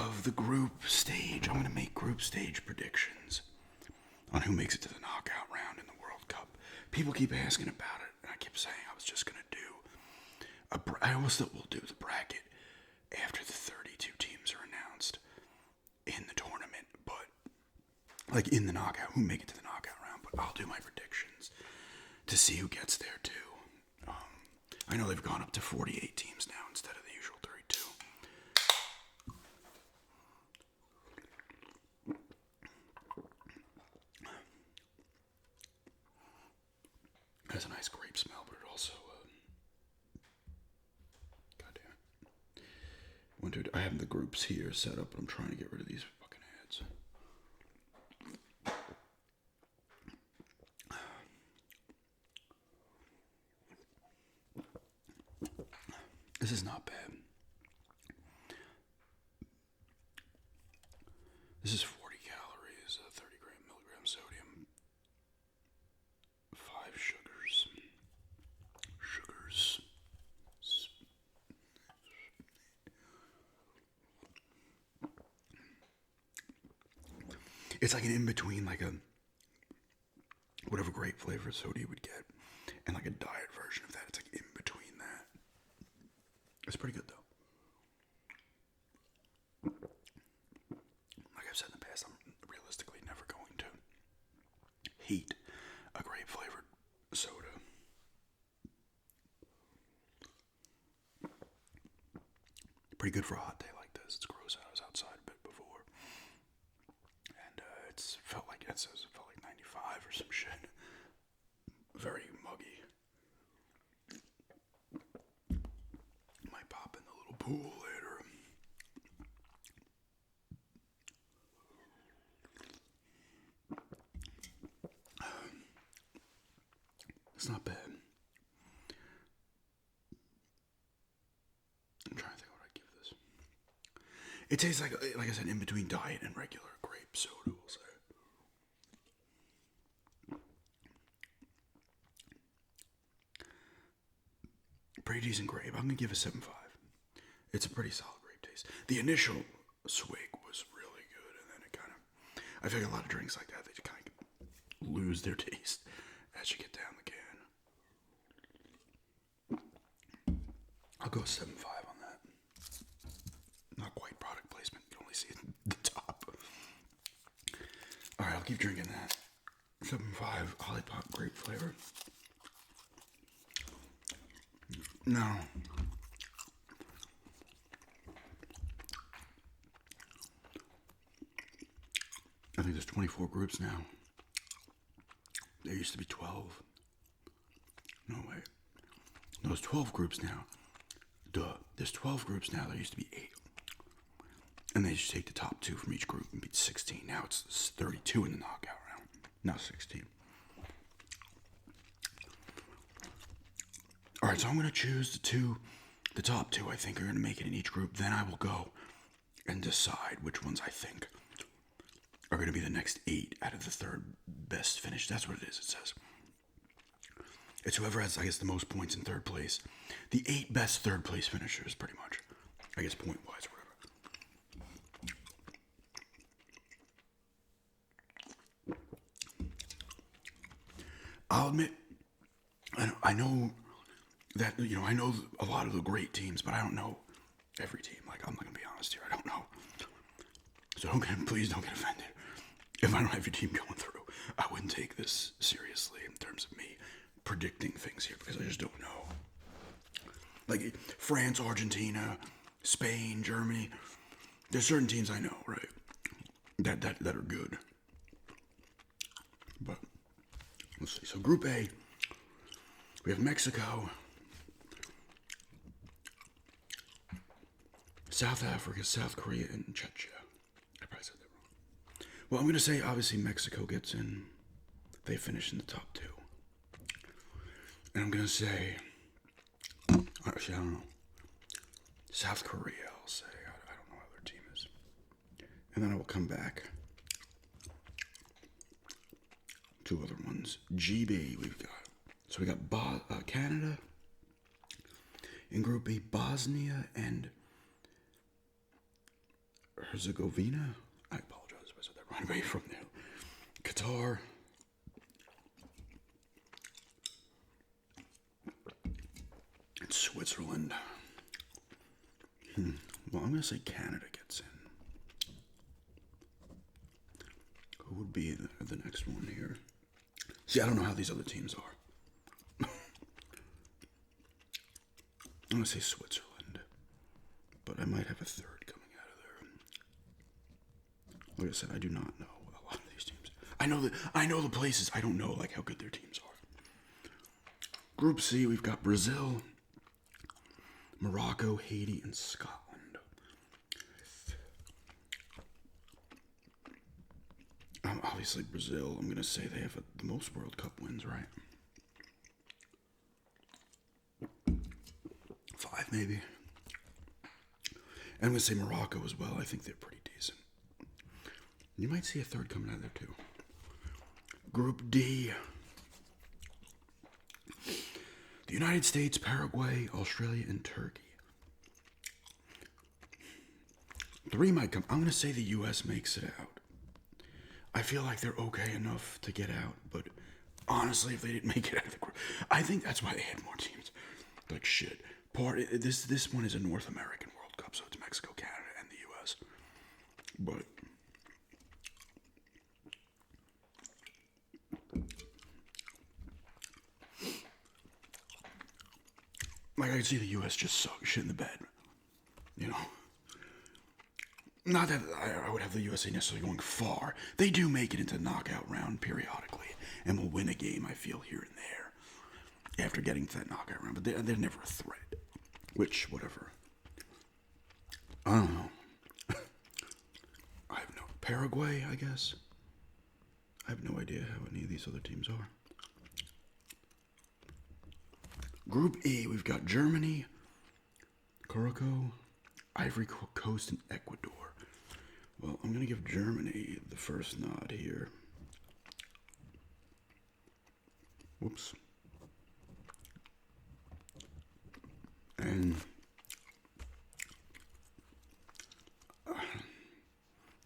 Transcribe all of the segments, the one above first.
of the group stage. I'm going to make group stage predictions on who makes it to the knockout round in the World Cup. People keep asking about it, and I keep saying I was just going to do I also will do the bracket after the 32 teams are announced in the tournament, but like in the knockout, who make it to the knockout round. But I'll do my predictions to see who gets there too. I know they've gone up to 48 teams now instead of the usual 32. It has a nice grape smell, but it also, goddamn. I have the groups here set up, but I'm trying to get rid of these fucking ads. This is not bad. This is 40 calories, 30 milligram sodium, 5 sugars. It's like an in-between, like a whatever grape flavor soda you would get, and like a diet version of that. It's like in between that. It's pretty good though. Like I've said in the past, I'm realistically never going to heat a grape flavored soda. Pretty good for a hot day like this. It's gross out. I was outside a bit before, and it felt like 95 or some shit. Very muggy. Might pop in the little pool later. It's not bad. I'm trying to think what I'd give this. It tastes like I said, in between diet and regular grape soda, we'll say. Pretty decent grape. I'm going to give it 7.5. It's a pretty solid grape taste. The initial swig was really good, and then it kind of, I feel like a lot of drinks like that, they just kind of lose their taste as you get down the can. I'll go 7.5 on that. Not quite product placement. You can only see the top. Alright, I'll keep drinking that. 7.5 Lollipop grape flavor. No. I think there's 24 groups now. There used to be 12. No, wait. No, there's 12 groups now. Duh. There's 12 groups now. There used to be 8. And they just take the top 2 from each group and beat 16. Now it's 32 in the knockout round. Now 16. Alright, so I'm going to choose the top 2 I think are going to make it in each group. Then I will go and decide which ones I think are going to be the next 8 out of the third best finish. That's what it is, it says. It's whoever has, I guess, the most points in third place. The 8 best third place finishers, pretty much. I guess point-wise or whatever. I'll admit, I know that, I know a lot of the great teams, but I don't know every team. Like, I'm not going to be honest here. I don't know. So please don't get offended. If I don't have your team going through, I wouldn't take this seriously in terms of me predicting things here because I just don't know. Like France, Argentina, Spain, Germany. There's certain teams I know, right? That are good. But let's see. So Group A, we have Mexico, South Africa, South Korea, and Czechia. I probably said that wrong. Well, I'm going to say, obviously, Mexico gets in. They finish in the top 2. And I'm going to say, actually, I don't know. South Korea, I'll say. I don't know how their team is. And then I will come back. 2 other ones. GB, we've got. So we got Canada. In Group B, Bosnia and Herzegovina. I apologize if I said that wrong. Away from there. Qatar. And Switzerland. Well, I'm going to say Canada gets in. Who would be the next one here? See, I don't know how these other teams are. I'm going to say Switzerland. But I might have a third coming out of there. Like I said, I do not know a lot of these teams. I know the places. I don't know like how good their teams are. Group C, we've got Brazil, Morocco, Haiti, and Scotland. Obviously, Brazil, I'm going to say they have the most World Cup wins, right? 5, maybe. And I'm going to say Morocco as well. I think they're pretty decent. You might see a third coming out of there, too. Group D. The United States, Paraguay, Australia, and Turkey. 3 might come. I'm going to say the U.S. makes it out. I feel like they're okay enough to get out, but honestly, if they didn't make it out of the group, I think that's why they had more teams. Like shit. This one is a North American World Cup, so it's Mexico, Canada, and the U.S. But like I can see the U.S. just suck shit in the bed, you know. Not that I would have the USA necessarily going far. They do make it into the knockout round periodically and will win a game, I feel, here and there after getting to that knockout round. But they're never a threat. Which, whatever. I don't know. I have no... Paraguay, I guess? I have no idea how any of these other teams are. Group E, we've got Germany, Curacao, Ivory Coast, and Ecuador. Well, I'm going to give Germany the first nod here. Whoops. And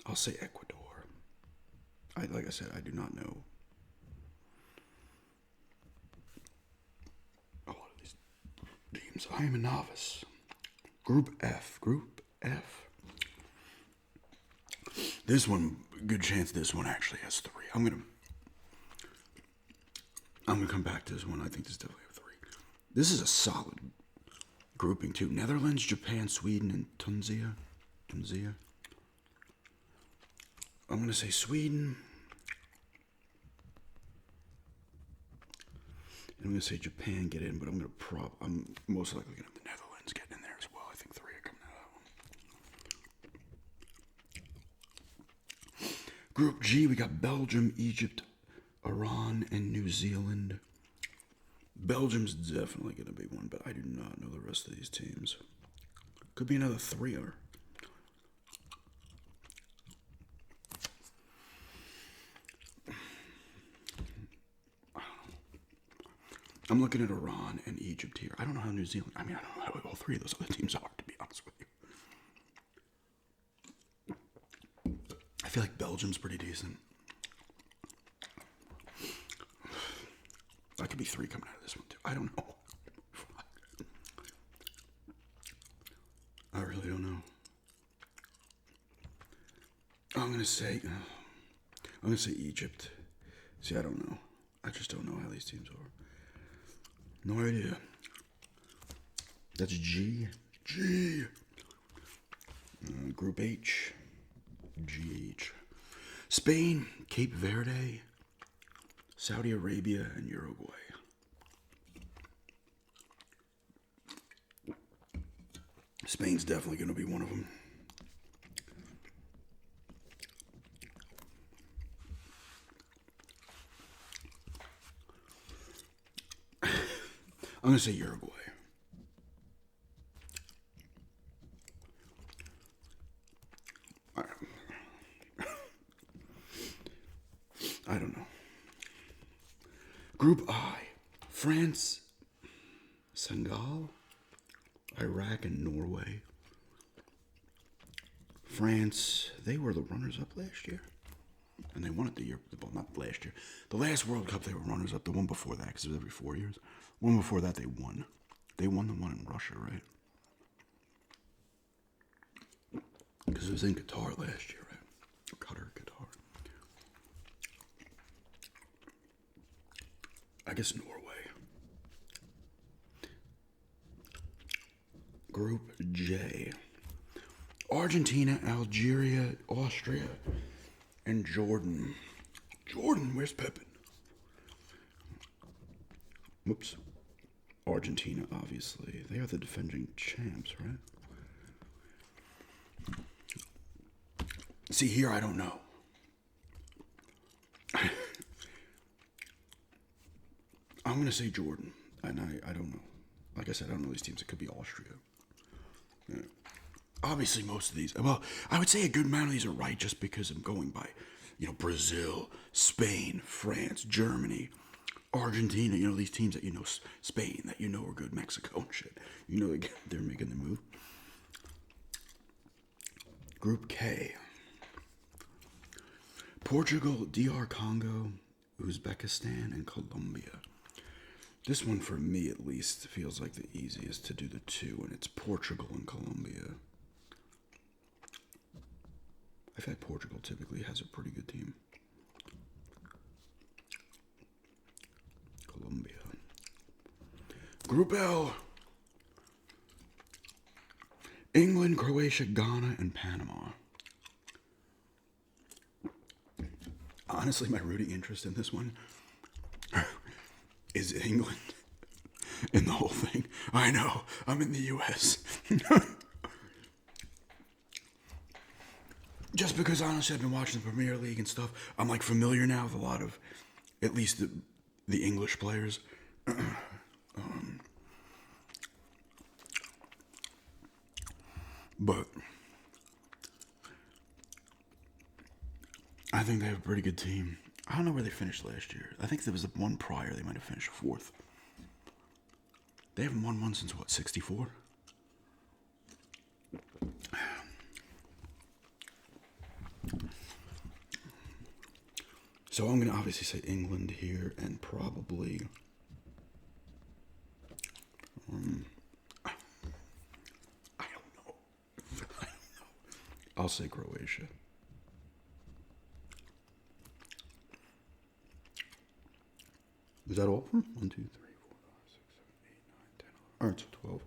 I'll say Ecuador. Like I said, I do not know a lot of these teams. I am a novice. Group F. This one, good chance this one actually has 3. I'm gonna come back to this one. I think this definitely have 3. This is a solid grouping too. Netherlands, Japan, Sweden, and Tunisia. I'm gonna say Sweden. And I'm gonna say Japan get in, but I'm most likely gonna have the Netherlands getting in there as well. I think 3 are coming out of that one. Group G, we got Belgium, Egypt, Iran, and New Zealand. Belgium's definitely going to be one, but I do not know the rest of these teams. Could be another 3-er. I'm looking at Iran and Egypt here. I don't know how New Zealand... I don't know how all 3 of those other teams are, to be honest with you. I feel like Belgium's pretty decent. That could be 3 coming out of this one, too. I don't know. I really don't know. I'm going to say Egypt. See, I don't know. I just don't know how these teams are. No idea. That's G. Group H. GH. Spain, Cape Verde, Saudi Arabia, and Uruguay. Spain's definitely going to be one of them. I'm going to say Uruguay. I don't know. Group I, France, Senegal, Iraq, and Norway. France, they were the runners-up last year. And they won it the year, well, not last year. The last World Cup, they were runners-up. The one before that, because it was every 4 years. One before that, they won. They won the one in Russia, right? Because it was in Qatar last year, right? Qatar. I guess Norway. Group J. Argentina, Algeria, Austria, and Jordan. Jordan, where's Pepin? Whoops. Argentina, obviously. They are the defending champs, right? See, here I don't know. I'm going to say Jordan, and I don't know. Like I said, I don't know these teams. It could be Austria. Yeah. Obviously, most of these, well, I would say a good amount of these are right just because I'm going by, Brazil, Spain, France, Germany, Argentina, these teams that Spain, that are good, Mexico and shit. They're making the move. Group K. Portugal, DR Congo, Uzbekistan, and Colombia. This one, for me at least, feels like the easiest to do the two, and it's Portugal and Colombia. I feel like Portugal typically has a pretty good team. Colombia. Group L. England, Croatia, Ghana, and Panama. Honestly, my rooting interest in this one is England in the whole thing. I know, I'm in the U.S. Just because, honestly, I've been watching the Premier League and stuff, I'm familiar now with a lot of, at least the English players. But I think they have a pretty good team. I don't know where they finished last year. I think there was one prior. They might have finished fourth. They haven't won one since, 64? So I'm going to obviously say England here and probably... I don't know. I'll say Croatia. Is that all? 1, 2, 3, 4, 5, 6, 7, 8, 9, 10, 11. All right, so 12.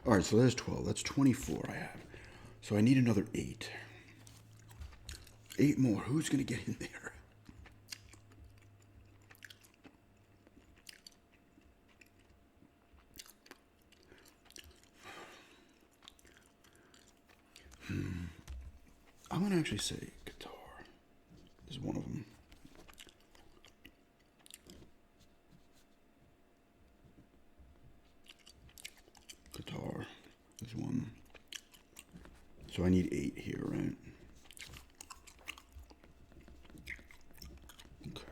All right, so there's 12. That's 24 I have. So I need another 8. 8 more. Who's going to get in there? I'm going to actually say Qatar is one of them. Qatar is one. So I need 8 here, right? Okay.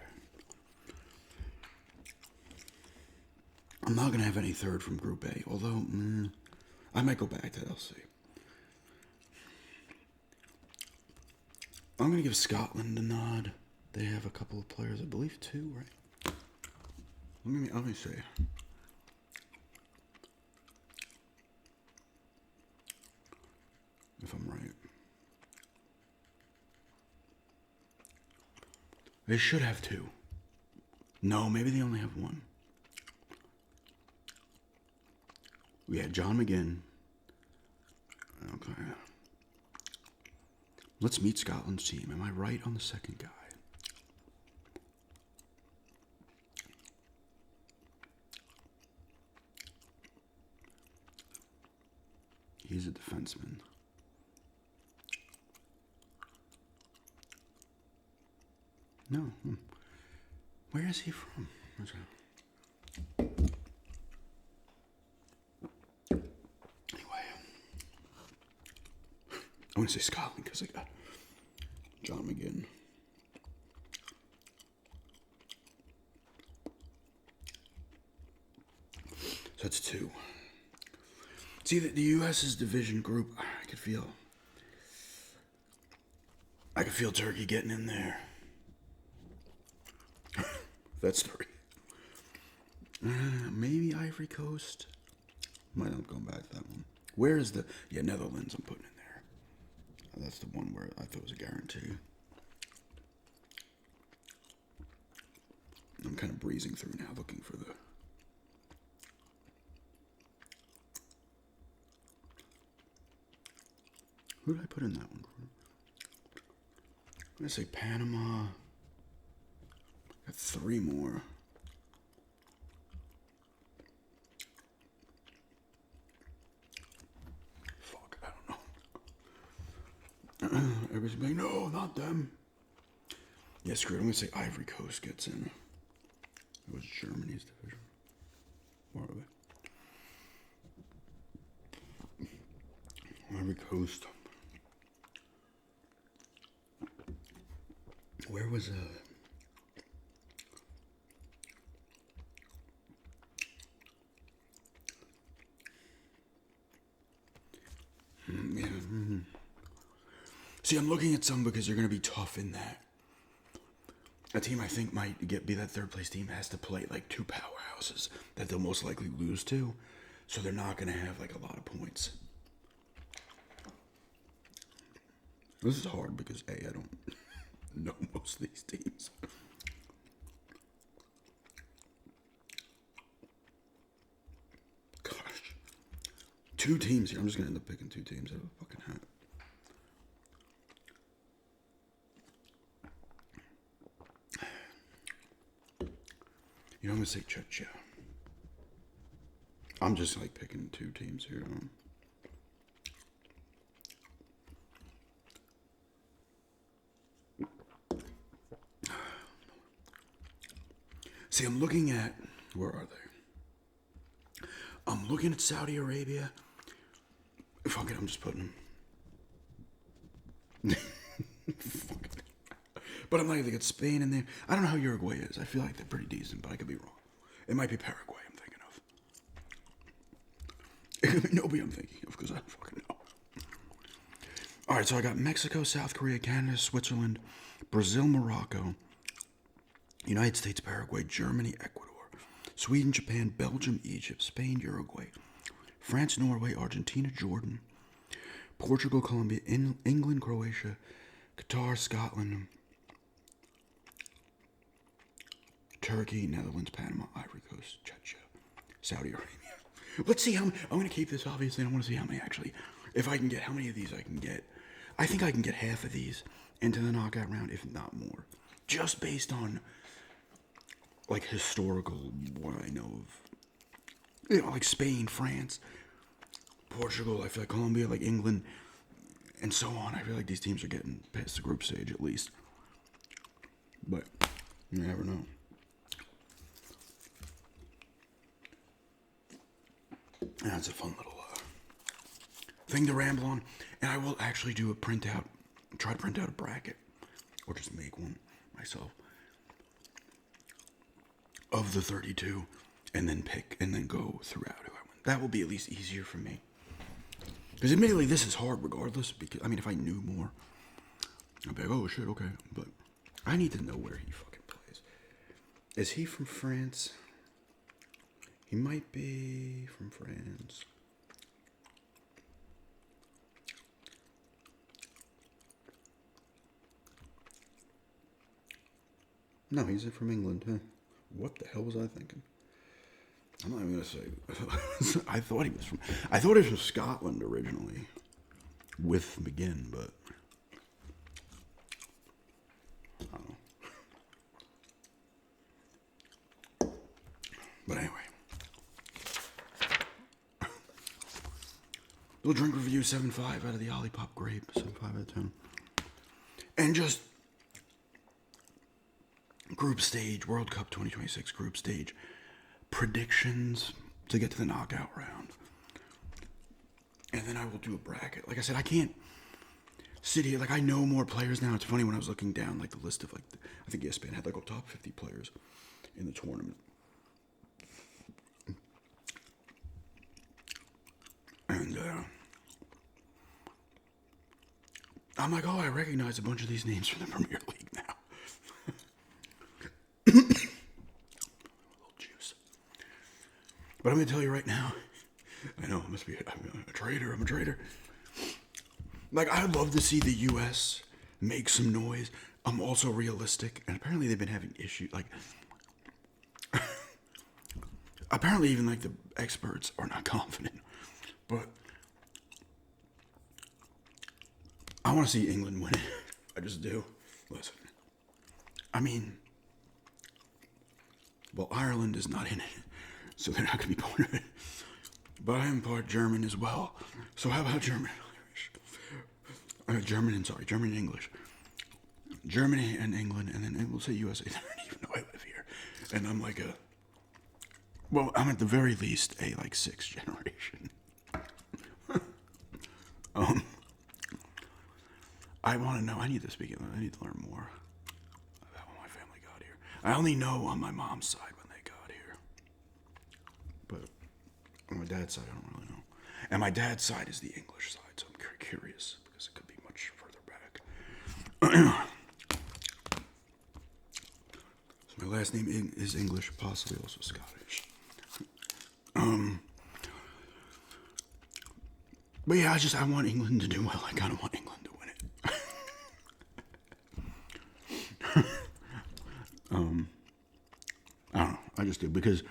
I'm not going to have any third from Group A, although I might go back to that. I'll see. I'm going to give Scotland a nod. They have a couple of players, I believe 2, right? Let me see. If I'm right. They should have 2. No, maybe they only have 1. We had John McGinn. Okay. Let's meet Scotland's team. Am I right on the second guy? He's a defenseman. No. Where is he from? Anyway. I want to say Scotland because I got John McGinn. So that's 2. See, the U.S.'s division group, I could feel. I can feel Turkey getting in there. That's 3. Maybe Ivory Coast. Might not go back to that one. Where is the... Yeah, Netherlands I'm putting in there. That's the one where I thought it was a guarantee. I'm kind of breezing through now looking for the... Who did I put in that one? I'm going to say Panama. Got 3 more. Fuck, I don't know. Everybody's like, no, not them. Yeah, screw it. I'm going to say Ivory Coast gets in. It was Germany's division. Where are they? Ivory Coast. Where was yeah. See, I'm looking at some because they're going to be tough in that. A team I think might be that third place team has to play like 2 powerhouses that they'll most likely lose to, so they're not going to have like a lot of points. This is hard because I don't know most of these teams. Gosh. 2 teams here. I'm just going to end up picking 2 teams out of a fucking hat. You know, I'm going to say Czechia. I'm just like picking 2 teams here. See, I'm looking at... Where are they? I'm looking at Saudi Arabia. Fuck it, I'm just putting them. Fuck it. But I'm not going to get Spain in there. I don't know how Uruguay is. I feel like they're pretty decent, but I could be wrong. It might be Paraguay I'm thinking of. It could be nobody I'm thinking of because I don't fucking know. Alright, so I got Mexico, South Korea, Canada, Switzerland, Brazil, Morocco, United States, Paraguay, Germany, Ecuador, Sweden, Japan, Belgium, Egypt, Spain, Uruguay, France, Norway, Argentina, Jordan, Portugal, Colombia, England, Croatia, Qatar, Scotland, Turkey, Netherlands, Panama, Ivory Coast, Czechia, Saudi Arabia. Let's see how many. I'm going to keep this, obviously. I want to see how many actually. If I can get, how many of these I can get. I think I can get half of these into the knockout round, if not more. Just based on, like, historical, what I know of. You know, like Spain, France, Portugal, I feel like Colombia, like England, and so on. I feel like these teams are getting past the group stage at least. But you never know. That's a fun little thing to ramble on. And I will actually do a printout, try to print out a bracket, or just make one myself, of the 32, and then pick, and then go throughout who I want. That will be at least easier for me. Because admittedly, this is hard regardless, because, I mean, if I knew more, I'd be like, oh shit, okay. But I need to know where he fucking plays. Is he from France? He might be from France. No, he's from England, huh? What the hell was I thinking? I'm not even gonna say. I thought he was from Scotland originally, with McGinn, but I don't know. But anyway, little drink review 7.5 out of the Lollipop grape, 7.5 out of 10, and just group stage, World Cup 2026 group stage predictions to get to the knockout round. And then I will do a bracket. Like I said, I can't sit here, like I know more players now. It's funny when I was looking down like the list of like, I think ESPN had like a top 50 players in the tournament. And I'm like, oh, I recognize a bunch of these names from the Premier League now. Juice. But I'm going to tell you right now, I know, I'm a traitor, I'm a traitor. Like, I'd love to see the U.S. make some noise. I'm also realistic, and apparently they've been having issues, like, apparently even, like, the experts are not confident, but I want to see England win it. I just do. Listen, I mean, well, Ireland is not in it, so they're not going to be part of it. But I am part German as well. So how about German and Irish? German and English. Germany and England, and then we'll say USA. They don't even know I live here. And I'm like I'm at the very least a like sixth generation. I want to know. I need to speak English. I need to learn more about when my family got here. I only know on my mom's side when they got here, but on my dad's side, I don't really know. And my dad's side is the English side, so I'm curious because it could be much further back. So my last name is English, possibly also Scottish. But yeah, I want England to do well. I kind of want England to win it. I don't know. I just do because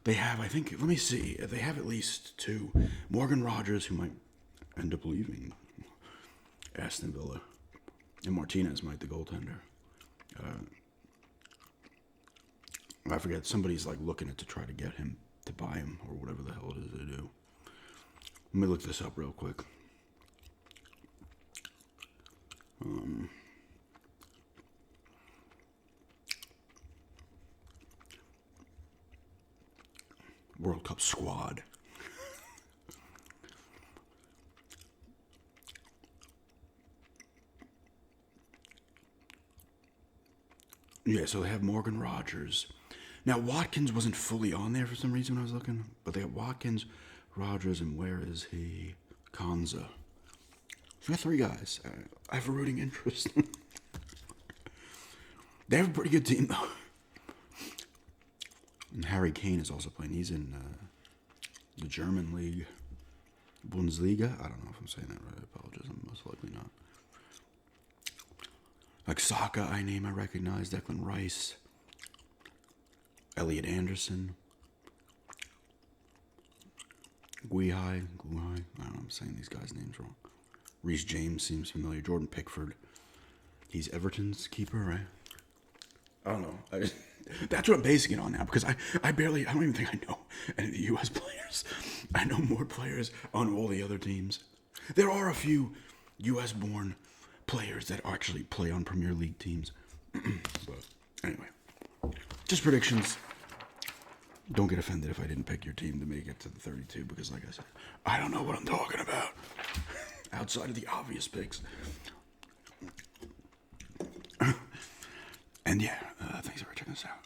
they have. I think. Let me see. They have at least two. Morgan Rogers, who might end up leaving Aston Villa, and Martinez might the goaltender. I forget. Somebody's like looking at to try to get him to buy him or whatever the hell it is they do. Let me look this up real quick. World Cup squad. Yeah, so they have Morgan Rogers. Now, Watkins wasn't fully on there for some reason when I was looking, but they have Watkins, Rogers, and where is he? Konza. So we got three guys. I have a rooting interest. They have a pretty good team, though. And Harry Kane is also playing. He's in the German league. Bundesliga? I don't know if I'm saying that right. I apologize. I'm most likely not. Like Saka, I recognize. Declan Rice. Elliot Anderson. Guihai. I don't know, I'm saying these guys' names wrong. Reece James seems familiar. Jordan Pickford. He's Everton's keeper, right? I don't know. That's what I'm basing it on now because I don't even think I know any of the U.S. players. I know more players on all the other teams. There are a few U.S.-born players that actually play on Premier League teams. But anyway, just predictions. Don't get offended if I didn't pick your team to make it to the 32 because, like I said, I don't know what I'm talking about outside of the obvious picks. And yeah, thanks for checking us out.